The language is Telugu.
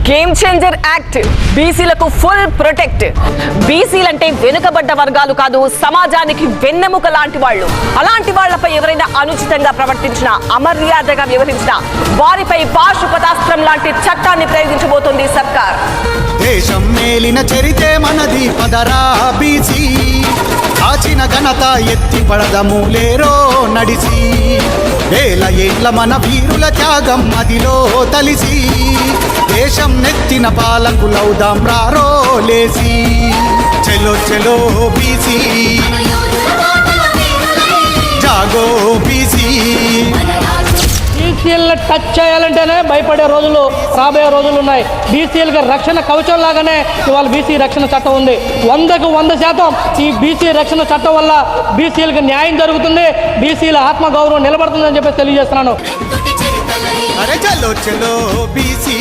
గేమ్ చేంజర్ యాక్ట్, బీసీలకు ఫుల్ ప్రొటెక్ట్. బీసీలంటే వెనుకబడ్డ వర్గాలు కాదు, సమాజానికి వెన్నెముక లాంటి వాళ్ళు. అలాంటి వాళ్లపై ఎవరైనా అనుచితంగా ప్రవర్తించినా, అమర్యాదగా వ్యవహరించినా వారిపై పాశుపతాస్త్రం లాంటి చట్టాన్ని ప్రయోగించబోతోంది సర్కార్. దేశం మేలిన చరితే మనది పదరా బీసీ, కాచిన ఘనత ఎత్తి పడదము లేరో నడిసి. వేల ఏళ్ల మన వీరుల త్యాగం మదిలో తలిసి, దేశం నెత్తిన పాలకులవుదాం రారో లేసి. చెలో చెలో బీసీ, జాగో బీసీ. బీసీలను టచ్ చేయాలంటేనే భయపడే రోజులు రాబోయే రోజులు ఉన్నాయి. బీసీలకు రక్షణ కవచం లాగానే ఇవాళ బీసీ రక్షణ చట్టం ఉంది. 100కు 100% ఈ బీసీ రక్షణ చట్టం వల్ల బీసీలకు న్యాయం జరుగుతుంది, బీసీల ఆత్మగౌరవం నిలబడుతుందని చెప్పి తెలియజేస్తున్నాను. అరే చలో చలో బీసీ.